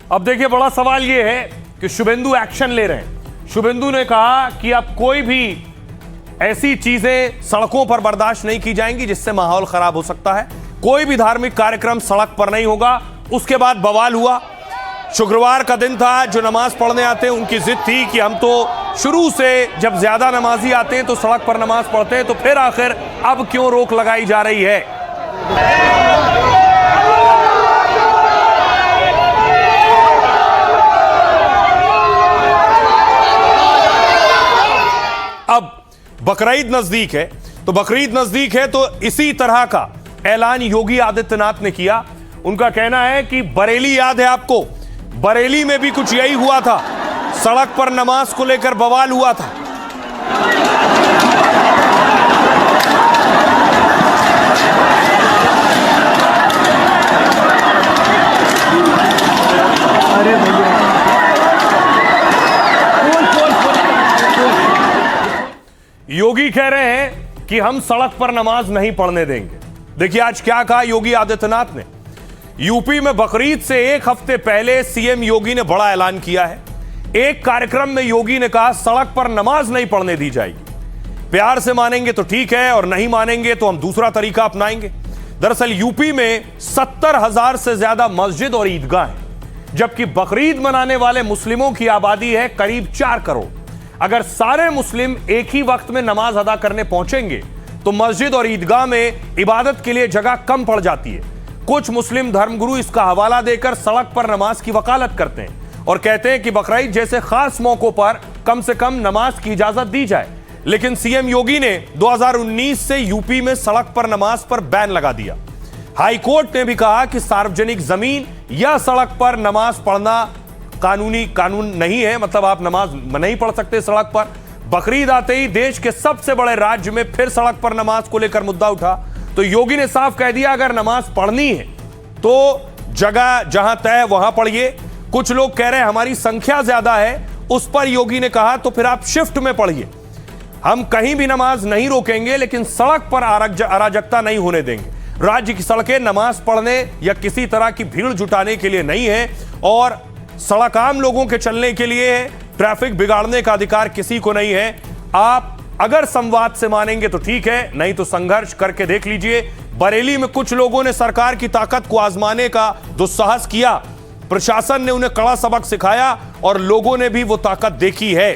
अब देखिए, बड़ा सवाल यह है कि शुभेंदु एक्शन ले रहे हैं। शुभेंदु ने कहा कि अब कोई भी ऐसी चीजें सड़कों पर बर्दाश्त नहीं की जाएंगी जिससे माहौल खराब हो सकता है। कोई भी धार्मिक कार्यक्रम सड़क पर नहीं होगा। उसके बाद बवाल हुआ। शुक्रवार का दिन था, जो नमाज पढ़ने आते हैं उनकी जिद थी कि हम तो शुरू से जब ज्यादा नमाजी आते हैं तो सड़क पर नमाज पढ़ते हैं, तो फिर आखिर अब क्यों रोक लगाई जा रही है। अब बकरीद नजदीक है, तो बकरीद नजदीक है तो इसी तरह का ऐलान योगी आदित्यनाथ ने किया। उनका कहना है कि बरेली याद है आपको, बरेली में भी कुछ यही हुआ था, सड़क पर नमाज को लेकर बवाल हुआ था। अरे भैया, योगी कह रहे हैं कि हम सड़क पर नमाज नहीं पढ़ने देंगे। देखिए आज क्या कहा योगी आदित्यनाथ ने। यूपी में बकरीद से एक हफ्ते पहले सीएम योगी ने बड़ा ऐलान किया है। एक कार्यक्रम में योगी ने कहा सड़क पर नमाज नहीं पढ़ने दी जाएगी। प्यार से मानेंगे तो ठीक है और नहीं मानेंगे तो हम दूसरा तरीका अपनाएंगे। दरअसल यूपी में 70,000 से ज्यादा मस्जिद और ईदगाह हैं, जबकि बकरीद मनाने वाले मुस्लिमों की आबादी है करीब 4 करोड़। अगर सारे मुस्लिम एक ही वक्त में नमाज अदा करने पहुंचेंगे तो मस्जिद और ईदगाह में इबादत के लिए जगह कम पड़ जाती है। कुछ मुस्लिम धर्मगुरु इसका हवाला देकर सड़क पर नमाज की वकालत करते हैं और कहते हैं कि बकरीद जैसे खास मौकों पर कम से कम नमाज की इजाजत दी जाए। लेकिन सीएम योगी ने 2019 से यूपी में सड़क पर नमाज पर बैन लगा दिया। हाई कोर्ट ने भी कहा कि सार्वजनिक जमीन या सड़क पर नमाज पढ़ना कानून नहीं है, मतलब आप नमाज नहीं पढ़ सकते सड़क पर। बकरीद आते ही देश के सबसे बड़े राज्य में फिर सड़क पर नमाज को लेकर मुद्दा उठा, तो योगी ने साफ कह दिया अगर नमाज पढ़नी है तो जगह जहां तय वहां पढ़िए। कुछ लोग कह रहे हैं हमारी संख्या ज्यादा है, उस पर योगी ने कहा तो फिर आप शिफ्ट में पढ़िए। हम कहीं भी नमाज नहीं रोकेंगे, लेकिन सड़क पर अराजकता नहीं होने देंगे। राज्य की सड़कें नमाज पढ़ने या किसी तरह की भीड़ जुटाने के लिए नहीं है और सड़क आम लोगों के चलने के लिए है। ट्रैफिक बिगाड़ने का अधिकार किसी को नहीं है। आप अगर संवाद से मानेंगे तो ठीक है, नहीं तो संघर्ष करके देख लीजिए। बरेली में कुछ लोगों ने सरकार की ताकत को आजमाने का दुस्साहस किया। प्रशासन ने उन्हें कड़ा सबक सिखाया और लोगों ने भी वो ताकत देखी है।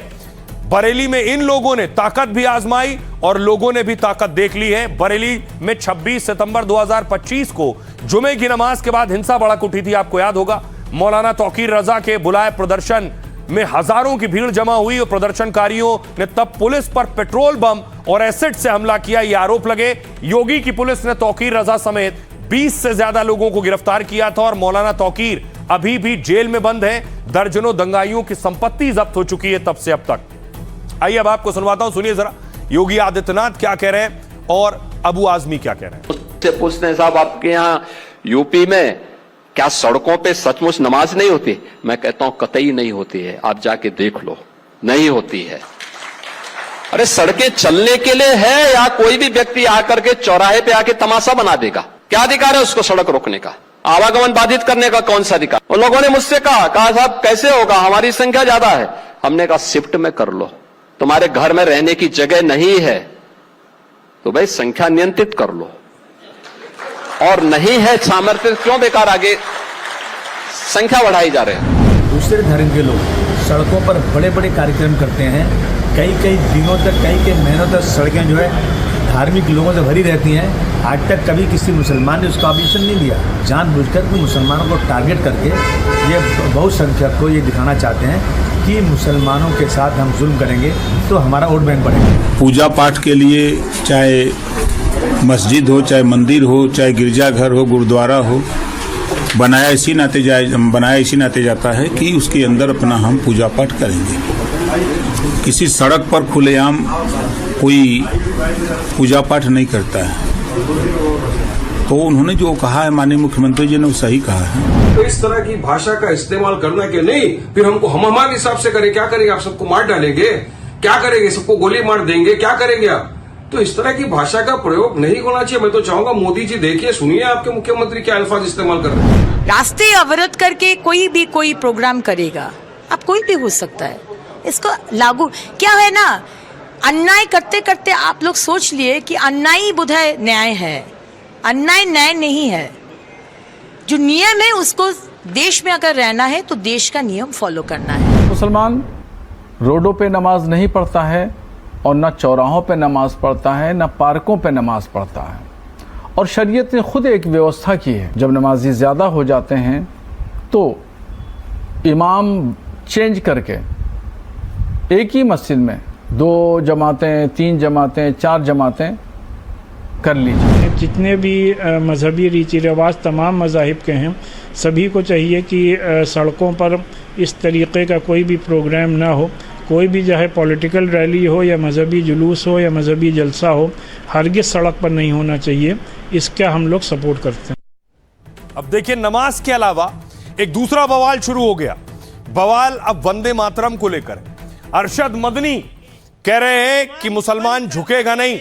बरेली में इन लोगों ने ताकत भी आजमाई और लोगों ने भी ताकत देख ली है। बरेली में 26 सितंबर 2025 को जुमे की नमाज के बाद हिंसा भड़क उठी थी, आपको याद होगा। मौलाना तौकीर रजा के बुलाए प्रदर्शन में हजारों की भीड़ जमा हुई और प्रदर्शनकारियों ने तब पुलिस पर पेट्रोल बम और एसिड से हमला किया, ये आरोप लगे। योगी की पुलिस ने तौकीर रजा समेत 20 से ज्यादा लोगों को गिरफ्तार किया था और मौलाना तौकीर अभी भी जेल में बंद है। दर्जनों दंगाइयों की संपत्ति जब्त हो चुकी है तब से अब तक। आइए अब आपको सुनवाता हूं, सुनिए जरा योगी आदित्यनाथ क्या कह रहे हैं और अबू आजमी क्या कह रहे हैं। उससे पूछते हैं साहब आपके यहां यूपी में क्या सड़कों पे सचमुच नमाज नहीं होती? मैं कहता हूं कतई नहीं होती है, आप जाके देख लो, नहीं होती है। अरे सड़कें चलने के लिए है या कोई भी व्यक्ति आकर के चौराहे पे आके तमाशा बना देगा? क्या अधिकार है उसको सड़क रोकने का? आवागमन बाधित करने का कौन सा अधिकार? उन लोगों ने मुझसे कहा साहब कैसे होगा, हमारी संख्या ज्यादा है। हमने कहा शिफ्ट में कर लो, तुम्हारे घर में रहने की जगह नहीं है तो भाई संख्या नियंत्रित कर लो, और नहीं है सामर्थ्य क्यों बेकार आगे संख्या बढ़ाई जा रहे हैं। दूसरे धर्म के लोग सड़कों पर बड़े बड़े कार्यक्रम करते हैं, कई कई दिनों तक कई महीनों तक सड़कें जो है धार्मिक लोगों से भरी रहती हैं। आज तक कभी किसी मुसलमान ने उसका ऑब्जेक्शन नहीं लिया। जानबूझकर मुसलमानों को टारगेट करके ये बहुसंख्यक को ये दिखाना चाहते हैं कि मुसलमानों के साथ हम जुल्म करेंगे तो हमारा वोट बैंक बढ़ेगा। पूजा पाठ के लिए चाहे मस्जिद हो, चाहे मंदिर हो, चाहे गिरजाघर हो, गुरुद्वारा हो, बनाया इसी नाते जाता है कि उसके अंदर अपना हम पूजा पाठ करेंगे। किसी सड़क पर खुलेआम कोई पूजा पाठ नहीं करता है। तो उन्होंने जो कहा है माननीय मुख्यमंत्री जी ने वो सही कहा है। तो इस तरह की भाषा का इस्तेमाल करना कि नहीं, फिर हमको हम हमारे हिसाब से करें। क्या करेंगे आप? सबको मार डालेंगे? क्या करेंगे? सबको गोली मार देंगे? क्या करेंगे आप? तो इस तरह की भाषा का प्रयोग नहीं होना चाहिए। मैं तो चाहूंगा मोदी जी देखिए, सुनिए आपके मुख्यमंत्री क्या अल्फाज इस्तेमाल कर रहे हैं। रास्ते अवरुद्ध करके कोई प्रोग्राम करेगा, अब कोई भी हो सकता है, इसको लागू क्या है ना, अन्याय करते करते आप लोग सोच लिए कि अन्याय बुधाय न्याय है। अन्याय न्याय नहीं है। जो नियम है उसको, देश में अगर रहना है तो देश का नियम फॉलो करना है। मुसलमान रोडों पे नमाज नहीं पढ़ता है और न चौराहों पे नमाज पढ़ता है, न पार्कों पे नमाज पढ़ता है। और शरीयत ने खुद एक व्यवस्था की है, जब नमाजी ज़्यादा हो जाते हैं तो इमाम चेंज करके एक ही मस्जिद में 2 जमातें, 3 जमातें, 4 जमातें कर लीजिए। जितने भी मजहबी रीति रिवाज तमाम मज़ाहिब के हैं, सभी को चाहिए कि सड़कों पर इस तरीक़े का कोई भी प्रोग्राम ना हो। कोई भी चाहे पॉलिटिकल रैली हो या मजहबी जुलूस हो या मजहबी जलसा हो, हरगिज़ सड़क पर नहीं होना चाहिए। इसका हम लोग सपोर्ट करते हैं। अब देखिए, नमाज के अलावा एक दूसरा बवाल शुरू हो गया। बवाल अब वंदे मातरम को लेकर। अरशद मदनी कह रहे हैं कि मुसलमान झुकेगा नहीं,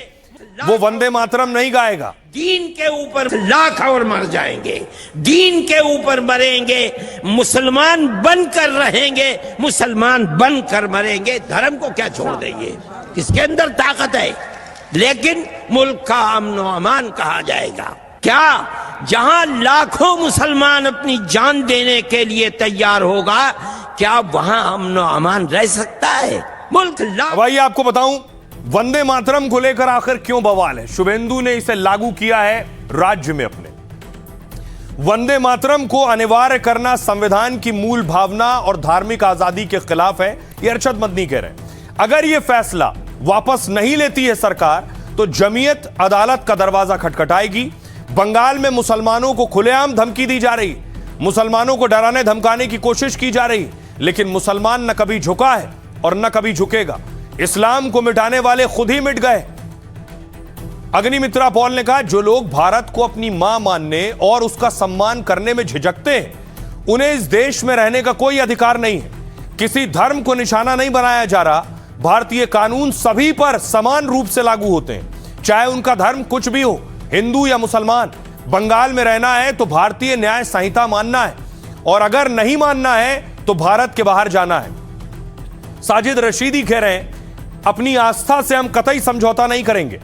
वो वंदे मातरम नहीं गाएगा। दीन के ऊपर लाख और मर जाएंगे, दीन के ऊपर मरेंगे, मुसलमान बनकर रहेंगे, मुसलमान बनकर मरेंगे। धर्म को क्या छोड़ देंगे, किसके अंदर ताकत है? लेकिन मुल्क का अमन व अमान कहा जाएगा क्या? जहां लाखों मुसलमान अपनी जान देने के लिए तैयार होगा, क्या वहां अमन व अमान रह सकता है? मुल्क भाई आपको बताऊं, वंदे मातरम को लेकर आखिर क्यों बवाल है। शुभेंदु ने इसे लागू किया है राज्य में अपने। वंदे मातरम को अनिवार्य करना संविधान की मूल भावना और धार्मिक आजादी के खिलाफ है, ये अरशद मदनी कह रहे हैं। अगर यह फैसला वापस नहीं लेती है सरकार, तो जमीयत अदालत का दरवाजा खटखटाएगी। बंगाल में मुसलमानों को खुलेआम धमकी दी जा रही, मुसलमानों को डराने धमकाने की कोशिश की जा रही, लेकिन मुसलमान न कभी झुका है और न कभी झुकेगा। इस्लाम को मिटाने वाले खुद ही मिट गए। अग्निमित्रा पॉल ने कहा, जो लोग भारत को अपनी मां मानने और उसका सम्मान करने में झिझकते हैं, उन्हें इस देश में रहने का कोई अधिकार नहीं है। किसी धर्म को निशाना नहीं बनाया जा रहा। भारतीय कानून सभी पर समान रूप से लागू होते हैं, चाहे उनका धर्म कुछ भी हो, हिंदू या मुसलमान। बंगाल में रहना है तो भारतीय न्याय संहिता मानना है, और अगर नहीं मानना है तो भारत के बाहर जाना है। साजिद रशीदी कह रहे हैं, अपनी आस्था से हम कतई समझौता नहीं करेंगे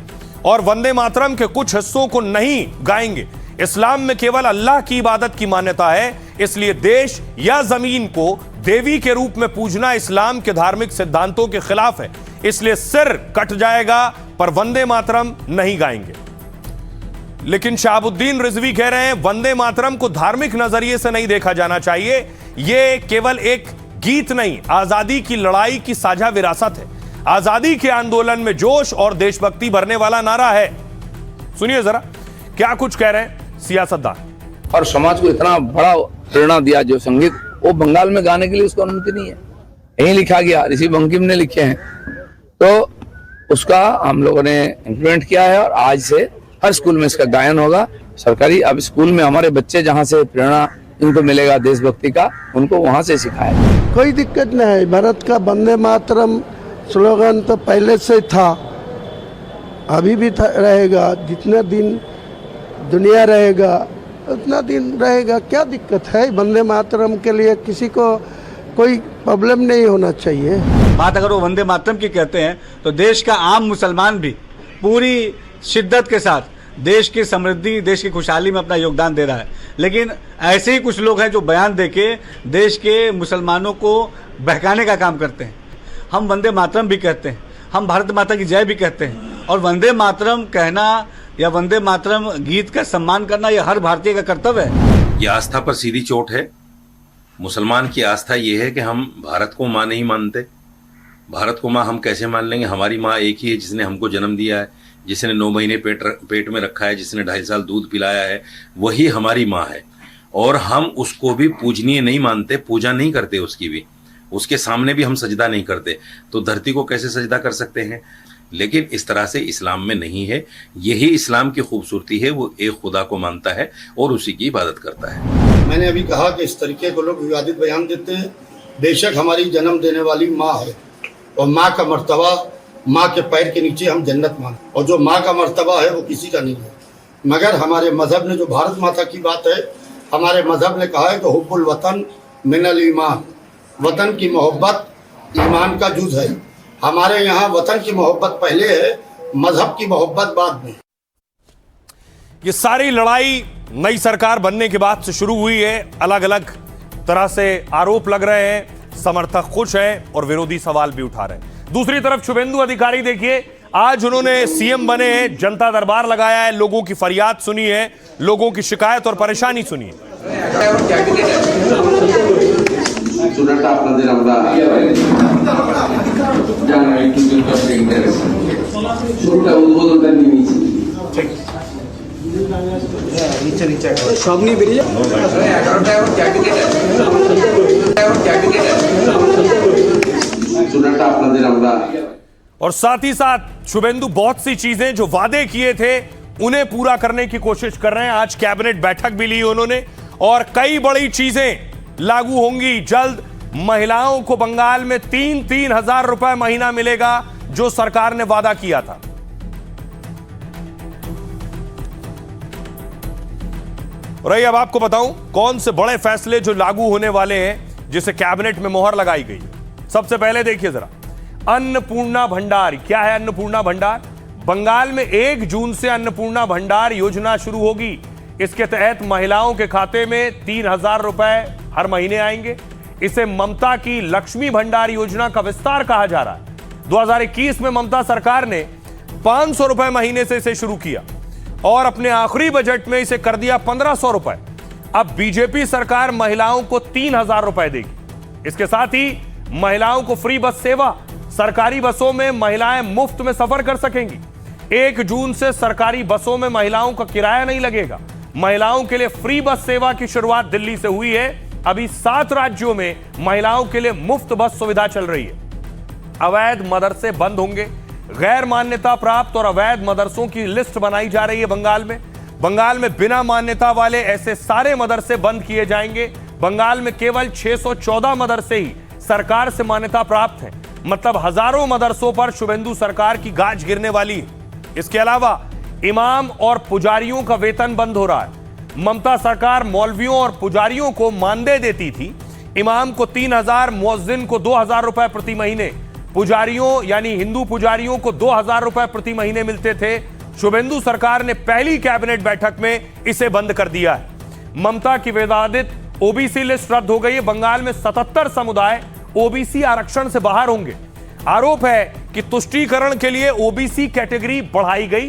और वंदे मातरम के कुछ हिस्सों को नहीं गाएंगे। इस्लाम में केवल अल्लाह की इबादत की मान्यता है, इसलिए देश या जमीन को देवी के रूप में पूजना इस्लाम के धार्मिक सिद्धांतों के खिलाफ है, इसलिए सिर कट जाएगा पर वंदे मातरम नहीं गाएंगे। लेकिन शाहबुद्दीन रिजवी कह रहे हैं, वंदे मातरम को धार्मिक नजरिए से नहीं देखा जाना चाहिए। यह केवल एक गीत नहीं, आजादी की लड़ाई की साझा विरासत है। आजादी के आंदोलन में जोश और देशभक्ति भरने वाला नारा है। सुनिए जरा क्या कुछ कह रहे हैं सियासतदान। और समाज को इतना बड़ा प्रेरणा दिया जो संगीत, वो बंगाल में गाने के लिए उसको अनुमति नहीं है। यही लिखा गया, ऋषि बंकिम ने लिखे हैं, तो उसका हम लोगों ने इम्प्लीमेंट किया है और आज से हर स्कूल में इसका गायन होगा। सरकारी अब स्कूल में हमारे बच्चे जहाँ से प्रेरणा इनको मिलेगा देशभक्ति का, उनको वहाँ से सिखाया। कोई दिक्कत नहीं है। भारत का वंदे मातरम स्लोगन तो पहले से था, अभी भी रहेगा। जितना दिन दुनिया रहेगा उतना दिन रहेगा। क्या दिक्कत है? वंदे मातरम के लिए किसी को कोई प्रॉब्लम नहीं होना चाहिए। बात अगर वो वंदे मातरम की कहते हैं तो देश का आम मुसलमान भी पूरी शिद्दत के साथ देश की समृद्धि, देश की खुशहाली में अपना योगदान दे रहा है। लेकिन ऐसे ही कुछ लोग हैं जो बयान देके देश के मुसलमानों को बहकाने का काम करते हैं। हम वंदे मातरम भी कहते हैं, हम भारत माता की जय भी कहते हैं, और वंदे मातरम कहना या वंदे मातरम गीत का सम्मान करना यह हर भारतीय का कर्तव्य है। यह आस्था पर सीधी चोट है। मुसलमान की आस्था यह है कि हम भारत को माँ नहीं मानते। भारत को माँ हम कैसे मान लेंगे? हमारी माँ एक ही है जिसने हमको जन्म दिया है, जिसने 9 महीने पेट में रखा है, जिसने 2.5 साल दूध पिलाया है, वही हमारी माँ है। और हम उसको भी पूजनीय नहीं मानते, पूजा नहीं करते उसकी भी, उसके सामने भी हम सजदा नहीं करते। तो धरती को कैसे सजदा कर सकते हैं? लेकिन इस तरह से इस्लाम में नहीं है। यही इस्लाम की खूबसूरती है, वो एक खुदा को मानता है और उसी की इबादत करता है। मैंने अभी कहा कि इस तरीके को लोग विवादित बयान देते हैं। बेशक हमारी जन्म देने वाली माँ है और माँ का मर्तबा माँ के पैर के नीचे हम जन्नत मानते, और जो माँ का मर्तबा है वो किसी का नहीं है। मगर हमारे मजहब ने जो भारत माता की बात है, हमारे मजहब ने कहा है कि हुब्बुल वतन मिनल ईमान, वतन की मोहब्बत ईमान का जुज है। हमारे यहाँ वतन की मोहब्बत पहले है, मजहब की मोहब्बत बाद में। ये सारी लड़ाई नई सरकार बनने के बाद से शुरू हुई है। अलग अलग तरह से आरोप लग रहे हैं, समर्थक खुश हैं और विरोधी सवाल भी उठा रहे हैं। दूसरी तरफ शुभेंदु अधिकारी देखिए, आज उन्होंने सीएम बने हैं, जनता दरबार लगाया है, लोगों की फरियाद सुनी है, लोगों की शिकायत और परेशानी सुनी है। और साथ ही साथ शुभेंदु बहुत सी चीजें जो वादे किए थे उन्हें पूरा करने की कोशिश कर रहे हैं। आज कैबिनेट बैठक भी ली उन्होंने और कई बड़ी चीजें लागू होंगी जल्द। महिलाओं को बंगाल में 3-3 हजार रुपए महीना मिलेगा, जो सरकार ने वादा किया था। और अब आपको बताऊं कौन से बड़े फैसले जो लागू होने वाले हैं, जिसे कैबिनेट में मोहर लगाई गई। सबसे पहले देखिए जरा, अन्नपूर्णा भंडार। क्या है अन्नपूर्णा भंडार? बंगाल में 1 जून से अन्नपूर्णा भंडार योजना शुरू होगी। इसके तहत महिलाओं के खाते में 3,000 रुपए हर महीने आएंगे। इसे ममता की लक्ष्मी भंडार योजना का विस्तार कहा जा रहा है। 2021 में ममता सरकार ने 500 रुपए महीने से इसे शुरू किया और अपने आखिरी बजट में इसे कर दिया 1,500 रुपए। अब बीजेपी सरकार महिलाओं को 3,000 रुपए देगी। इसके साथ ही महिलाओं को फ्री बस सेवा, सरकारी बसों में महिलाएं मुफ्त में सफर कर सकेंगी। 1 जून से सरकारी बसों में महिलाओं का किराया नहीं लगेगा। महिलाओं के लिए फ्री बस सेवा की शुरुआत दिल्ली से हुई है। अभी 7 राज्यों में महिलाओं के लिए मुफ्त बस सुविधा चल रही है। अवैध मदरसे बंद होंगे। गैर मान्यता प्राप्त और अवैध मदरसों की लिस्ट बनाई जा रही है बंगाल में। बंगाल में बिना मान्यता वाले ऐसे सारे मदरसे बंद किए जाएंगे। बंगाल में केवल 614 मदरसे ही सरकार से मान्यता प्राप्त हैं। मतलब हजारों मदरसों पर शुभेंदु सरकार की गाज गिरने वाली है। इसके अलावा इमाम और पुजारियों का वेतन बंद हो रहा है। ममता सरकार मौलवियों और पुजारियों को मानदेय देती थी। इमाम को 3,000, मुअज्जिन को 2,000 रुपए प्रति महीने, पुजारियों यानी हिंदू पुजारियों को 2,000 रुपए प्रति महीने मिलते थे। शुभेंदु सरकार ने पहली कैबिनेट बैठक में इसे बंद कर दिया है। ममता की विवादित ओबीसी लिस्ट रद्द हो गई है। बंगाल में 77 समुदाय ओबीसी आरक्षण से बाहर होंगे। आरोप है कि तुष्टीकरण के लिए ओबीसी कैटेगरी बढ़ाई गई।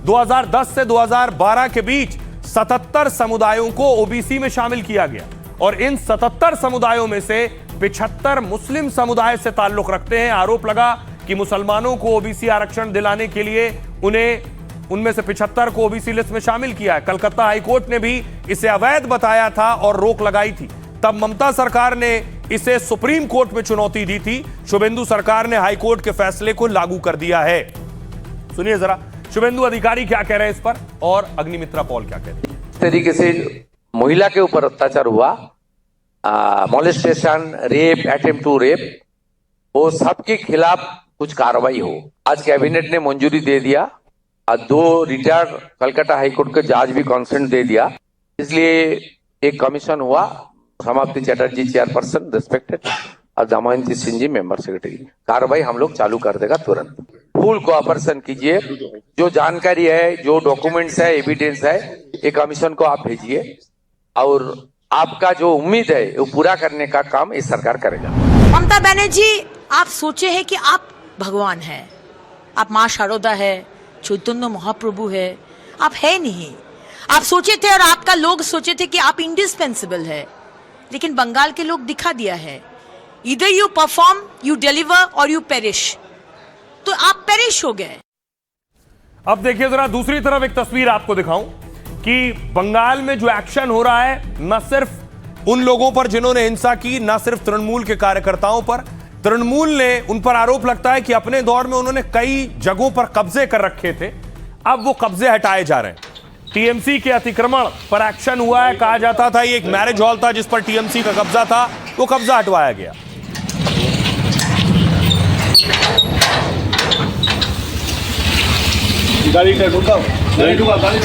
2010 से 2012 के बीच 77 समुदायों को ओबीसी में शामिल किया गया और इन 77 समुदायों में से 75 मुस्लिम समुदाय से ताल्लुक रखते हैं। आरोप लगा कि मुसलमानों को ओबीसी आरक्षण दिलाने के लिए उनमें से 75 को ओबीसी लिस्ट में शामिल किया है। कलकत्ता हाईकोर्ट ने भी इसे अवैध बताया था और रोक लगाई थी। तब ममता सरकार ने इसे सुप्रीम कोर्ट में चुनौती दी थी। शुभेंदु सरकार ने हाईकोर्ट के फैसले को लागू कर दिया है। सुनिए जरा शुभेंदु अधिकारी क्या कह रहे हैं इस पर और अग्निमित्रा पॉल क्या कहते हैं। इस तरीके से महिला के ऊपर अत्याचार हुआ, molestation, rape, attempt to rape, वो सबके खिलाफ कुछ कार्रवाई हो। आज कैबिनेट ने मंजूरी दे दिया और 2 रिटायर्ड कलकत्ता हाईकोर्ट के जज भी कंसेंट दे दिया। इसलिए एक कमीशन हुआ, समाप्ति चैटर्जी चेयरपर्सन रिस्पेक्टेड और दमयंती सिंह जी मेंबर सेक्रेटरी। कार्रवाई हम लोग चालू कर देगा तुरंत। फुल कोऑपरेशन कीजिए। जो जानकारी है, जो डॉक्यूमेंट्स है, एविडेंस है, ये कमीशन को आप भेजिए और आपका जो उम्मीद है वो पूरा करने का काम इस सरकार करेगा। ममता बनर्जी, आप सोचे हैं कि आप भगवान हैं, आप माँ शारदा है, चैतन्य महाप्रभु है, आप है नहीं। आप सोचे थे और आपका लोग सोचे थे कि आप इंडिस्पेंसिबल है, लेकिन बंगाल के लोग दिखा दिया है, इधर यू परफॉर्म, यू डिलीवर और यू पेरिश। तो आप पेरिश हो गए। अब देखिए जरा दूसरी तरफ एक तस्वीर आपको दिखाऊं कि बंगाल में जो एक्शन हो रहा है, न सिर्फ उन लोगों पर जिन्होंने हिंसा की, न सिर्फ तृणमूल के कार्यकर्ताओं पर। तृणमूल ने, उन पर आरोप लगता है कि अपने दौर में उन्होंने कई जगहों पर कब्जे कर रखे थे, अब वो कब्जे हटाए जा रहे हैं। टीएमसी के अतिक्रमण पर एक्शन हुआ है। कहा जाता था ये एक मैरिज हॉल था जिस पर टीएमसी का कब्जा था, वो कब्जा हटवाया गया। गाड़ी ढुकाओ, गाड़ी ढुकाओ, गाड़ी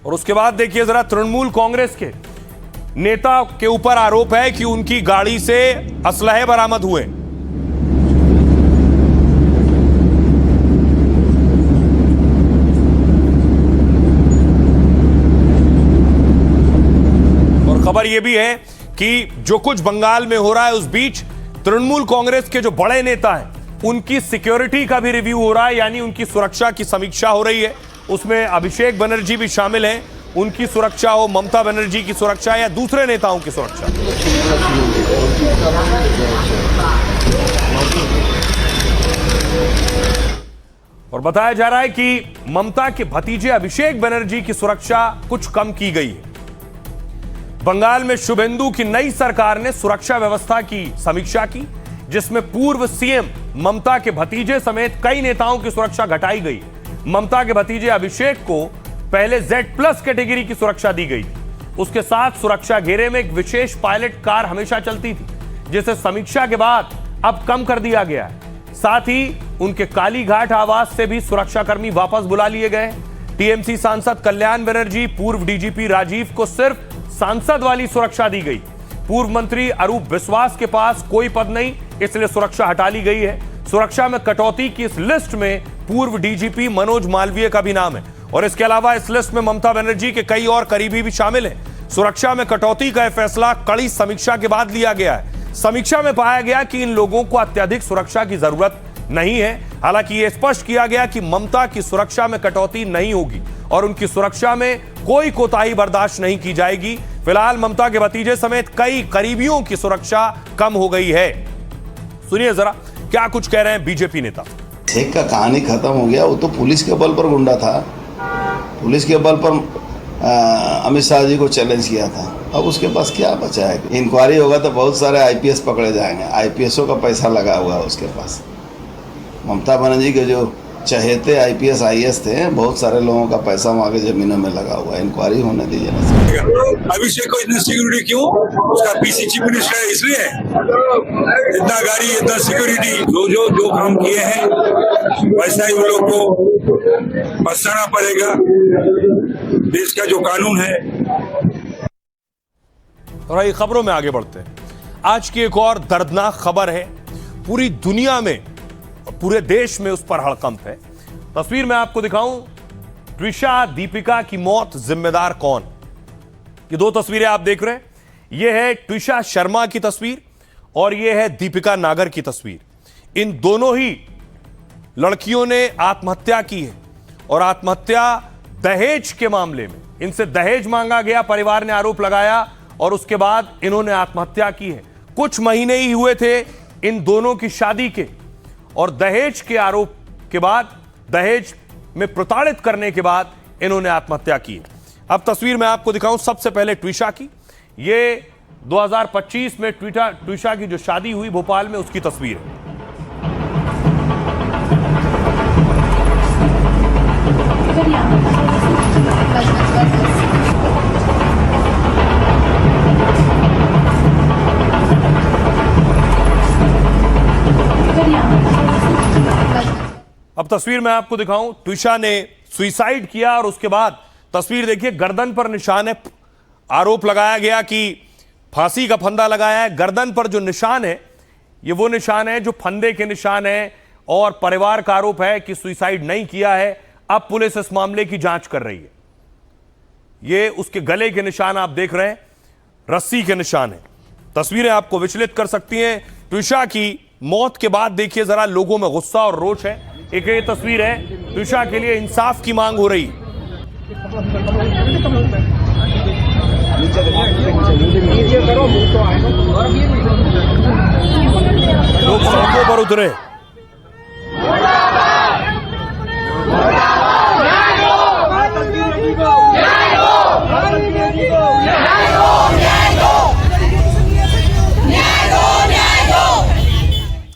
और उसके बाद देखिए जरा, तृणमूल कांग्रेस के नेता के ऊपर आरोप है कि उनकी गाड़ी से असलहे बरामद हुए। और खबर यह भी है कि जो कुछ बंगाल में हो रहा है उस बीच तृणमूल कांग्रेस के जो बड़े नेता हैं उनकी सिक्योरिटी का भी रिव्यू हो रहा है, यानी उनकी सुरक्षा की समीक्षा हो रही है। उसमें अभिषेक बनर्जी भी शामिल हैं, उनकी सुरक्षा हो, ममता बनर्जी की सुरक्षा या दूसरे नेताओं की सुरक्षा। और बताया जा रहा है कि ममता के भतीजे अभिषेक बनर्जी की सुरक्षा कुछ कम की गई है। बंगाल में शुभेंदु की नई सरकार ने सुरक्षा व्यवस्था की समीक्षा की, जिसमें पूर्व सीएम ममता के भतीजे समेत कई नेताओं की सुरक्षा घटाई गई। ममता के भतीजे अभिषेक को पहले Z+ कैटेगरी की सुरक्षा दी गई थी। उसके साथ सुरक्षा घेरे में एक विशेष पायलट कार हमेशा चलती थी, जिसे समीक्षा के बाद अब कम कर दिया गया है। साथ ही उनके कालीघाट आवास से भी सुरक्षाकर्मी वापस बुला लिए गए। टीएमसी सांसद कल्याण बनर्जी, पूर्व डीजीपी राजीव को सिर्फ सांसद वाली सुरक्षा दी गई। पूर्व मंत्री अरूप विश्वास के पास कोई पद नहीं, इसलिए सुरक्षा हटा ली गई है। सुरक्षा में कटौती की इस लिस्ट में पूर्व डीजीपी मनोज मालवीय का भी नाम है और इसके अलावा इस लिस्ट में ममता बनर्जी के कई और करीबी भी शामिल हैं। सुरक्षा में कटौती का फैसला कड़ी समीक्षा के बाद लिया गया है। समीक्षा में पाया गया कि इन लोगों को अत्यधिक सुरक्षा की जरूरत नहीं है। हालांकि यह स्पष्ट किया गया कि ममता की सुरक्षा में कटौती नहीं होगी और उनकी सुरक्षा में कोई कोताही बर्दाश्त नहीं की जाएगी। फिलहाल ममता के भतीजे समेत कई करीबियों की सुरक्षा कम हो गई है। सुनिए जरा क्या कुछ कह रहे हैं बीजेपी नेता। शेख का कहानी खत्म हो गया, वो तो पुलिस के बल पर गुंडा था, पुलिस के बल पर अमित शाह जी को चैलेंज किया था। अब उसके पास क्या बचा है? इंक्वायरी होगा तो बहुत सारे आईपीएस पकड़े जाएंगे, आईपीएसओ का पैसा लगा हुआ है उसके पास। ममता बनर्जी के जो चहेते आईपीएस आईएएस थे, बहुत सारे लोगों का पैसा वहाँ के जमीनों में लगा हुआ है। इंक्वायरी होने दीजिए ना। अभिषेक को इतनी सिक्योरिटी क्यों? उसका पीसी चीफ मिनिस्टर है इसलिए इतना गाड़ी, इतना सिक्योरिटी। जो काम किए हैं वैसा ही उन लोग को पछताना पड़ेगा। देश का जो कानून है। और खबरों में आगे बढ़ते हैं। आज की एक और दर्दनाक खबर है। पूरी दुनिया में, पूरे देश में उस पर हड़कंप है। तस्वीर में आपको दिखाऊं, ट्विशा दीपिका की मौत जिम्मेदार कौन? ये दो तस्वीरें आप देख रहे हैं। यह है ट्विशा शर्मा की तस्वीर और यह है दीपिका नागर की तस्वीर। इन दोनों ही लड़कियों ने आत्महत्या की है और आत्महत्या दहेज के मामले में। इनसे दहेज मांगा गया, परिवार ने आरोप लगाया और उसके बाद इन्होंने आत्महत्या की है। कुछ महीने ही हुए थे इन दोनों की शादी के और दहेज के आरोप के बाद, दहेज में प्रताड़ित करने के बाद इन्होंने आत्महत्या की। अब तस्वीर मैं आपको दिखाऊं सबसे पहले ट्विशा की। ये 2025 में ट्विशा की जो शादी हुई भोपाल में, उसकी तस्वीर है। अब तस्वीर मैं आपको दिखाऊं, ट्विशा ने सुसाइड किया और उसके बाद तस्वीर देखिए, गर्दन पर निशान है। आरोप लगाया गया कि फांसी का फंदा लगाया है। गर्दन पर जो निशान है, ये वो निशान है जो फंदे के निशान है और परिवार का आरोप है कि सुसाइड नहीं किया है। अब पुलिस इस मामले की जांच कर रही है। ये उसके गले के निशान आप देख रहे हैं, रस्सी के निशान है। तस्वीरें आपको विचलित कर सकती हैं। ट्विशा की मौत के बाद देखिए जरा, लोगों में गुस्सा और रोष है। एक ये तस्वीर है, ट्विशा के लिए इंसाफ की मांग हो रही। लोग सड़कों पर उतरे।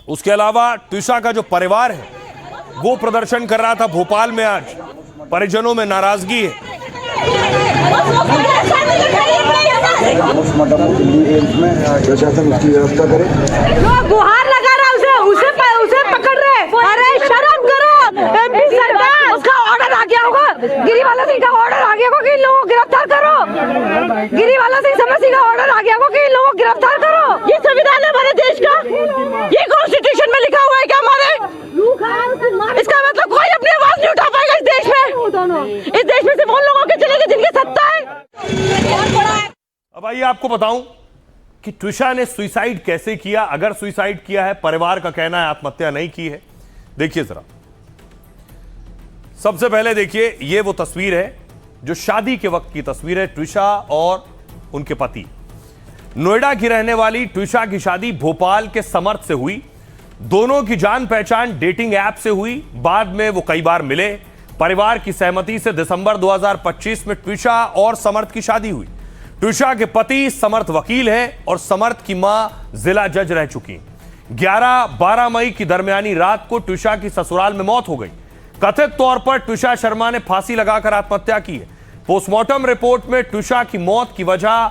उसके अलावा ट्विशा का जो परिवार है वो प्रदर्शन कर रहा था भोपाल में। आज परिजनों में नाराजगी है। पोस्टमार्टम दिल्ली एम्स में प्रशासन उसकी व्यवस्था करे। गुहार लगा रहा उसे पकड़ रहे। अरे शर्म करो एमपी सरकार, उसका ऑर्डर आ गया होगा, गिरिवाला सिंह का ऑर्डर आ गया होगा कि इन लोगों को गिरफ्तार करो। गिरिवाला सिंह समर सिंह का ऑर्डर आ गया होगा कि इन लोगों को गिरफ्तार करो। ये संविधान है हमारे देश का, ये कॉन्स्टिट्यूशन में लिखा हुआ है क्या हमारे? इसका मतलब कोई अपनी आवाज नहीं उठा पाएगा इस देश में। इस देश में सिर्फ उन लोगों के चलेगी जिनकी सत्ता है। अब आइए आपको बताऊं कि ट्विशा ने सुसाइड कैसे किया। अगर सुसाइड किया है, परिवार का कहना है आत्महत्या नहीं की है। देखिए जरा, सबसे पहले देखिए, ये वो तस्वीर है जो शादी के वक्त की तस्वीर है, ट्विशा और उनके पति। नोएडा की रहने वाली ट्विशा की शादी भोपाल के समर्थ से हुई। दोनों की जान पहचान डेटिंग ऐप से हुई। बाद में वो कई बार मिले। परिवार की सहमति से दिसंबर 2025 में ट्विशा और समर्थ की शादी हुई। ट्विशा के पति समर्थ वकील हैं और समर्थ की मां जिला जज रह चुकी। 11-12 मई की दरमियानी रात को ट्विशा की ससुराल में मौत हो गई। कथित तौर पर ट्विशा शर्मा ने फांसी लगाकर आत्महत्या की है। पोस्टमार्टम रिपोर्ट में ट्विशा की मौत की वजह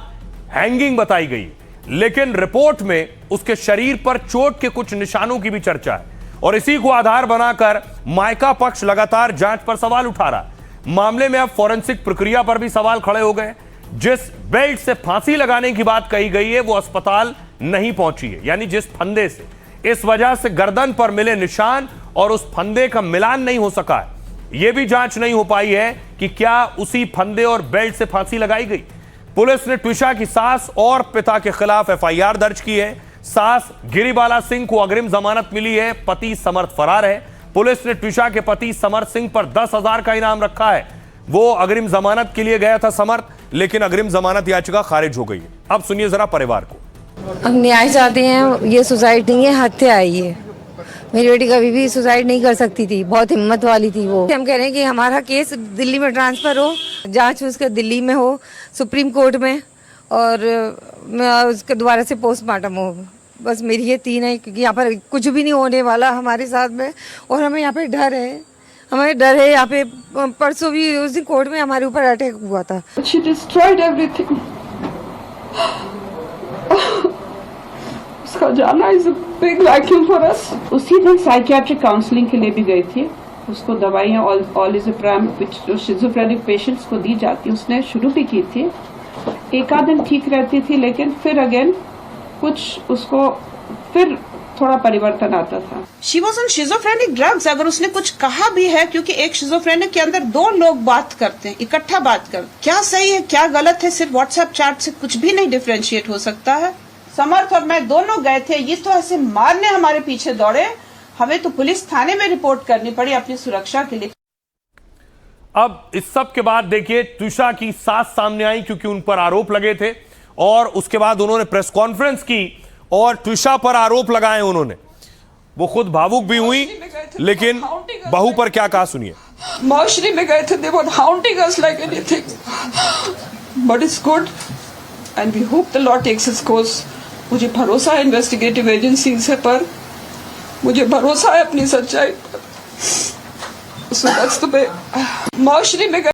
हैंगिंग बताई गई, लेकिन रिपोर्ट में उसके शरीर पर चोट के कुछ निशानों की भी चर्चा है और इसी को आधार बनाकर मायका पक्ष लगातार जांच पर सवाल उठा रहा है। मामले में अब फॉरेंसिक प्रक्रिया पर भी सवाल खड़े हो गए। जिस बेल्ट से फांसी लगाने की बात कही गई है वो अस्पताल नहीं पहुंची है, यानी जिस फंदे से। इस वजह से गर्दन पर मिले निशान और उस फंदे का मिलान नहीं हो सका है। यह भी जांच नहीं हो पाई है कि क्या उसी फंदे और बेल्ट से फांसी लगाई गई। पुलिस ने ट्विशा की सास और पिता के खिलाफ एफआईआर दर्ज की है। सास गिरिबाला सिंह को अग्रिम जमानत मिली है, पति समर्थ फरार है। पुलिस ने ट्विशा के पति समर्थ सिंह पर 10,000 का इनाम रखा है। वो अग्रिम जमानत के लिए गया था समर्थ, लेकिन अग्रिम जमानत याचिका खारिज हो गई है। अब सुनिए जरा परिवार को। हम न्याय चाहते हैं, ये सुसाइड नहीं है, हत्या है ये। मेरी बेटी कभी भी सुसाइड नहीं कर सकती थी, बहुत हिम्मत वाली थी वो। हम कह रहे हैं कि हमारा केस दिल्ली में ट्रांसफर हो, जांच उसका दिल्ली में हो, सुप्रीम कोर्ट में, और उसके दोबारा से पोस्टमार्टम हो। बस मेरी ये 3 है, क्योंकि यहाँ पर कुछ भी नहीं होने वाला हमारे साथ में, और हमें यहाँ पे डर है। हमें डर है यहाँ पे। परसों भी उस दिन कोर्ट में हमारे ऊपर अटैक हुआ था। She destroyed everything. उसका जाना is a big vacuum for us. उसी दिन साइकियाट्रिक काउंसलिंग के लिए भी गई थी। उसको दवाइयाँ ऑलिज़ेप्राम जो शिज़ोफ्रेनिक पेशेंट्स को दी जाती, उसने शुरू भी की थी। एक आध दिन ठीक रहती थी, लेकिन फिर अगेन कुछ उसको फिर थोड़ा परिवर्तन आता था। She was on schizophrenic drugs। अगर उसने कुछ कहा भी है, क्योंकि एक शिजोफ्रेनिक के अंदर 2 लोग बात करते हैं, इकट्ठा बात करते, क्या सही है क्या गलत है सिर्फ व्हाट्सएप चैट से कुछ भी नहीं डिफरेंशिएट हो सकता है। समर्थ और मैं दोनों गए थे, ये तो ऐसे मारने हमारे पीछे दौड़े, हमें तो पुलिस थाने में रिपोर्ट करनी पड़ी अपनी सुरक्षा के लिए। अब इस सब के बाद देखिए ट्विशा की सास सामने आई, क्योंकि उन पर आरोप लगे थे और उसके बाद उन्होंने प्रेस कॉन्फ्रेंस की और ट्विशा पर आरोप लगाए उन्होंने। वो खुद भावुक भी हुई, लेकिन बहू पर क्या कहा सुनिए। मौशरी में गए थे, they were haunting us like anything, but it's good and we hope the law takes its course। मुझे भरोसा है इन्वेस्टिगेटिव एजेंसी से, पर मुझे भरोसा है अपनी सच्चाई पर। So that's the way। मौशरी में गए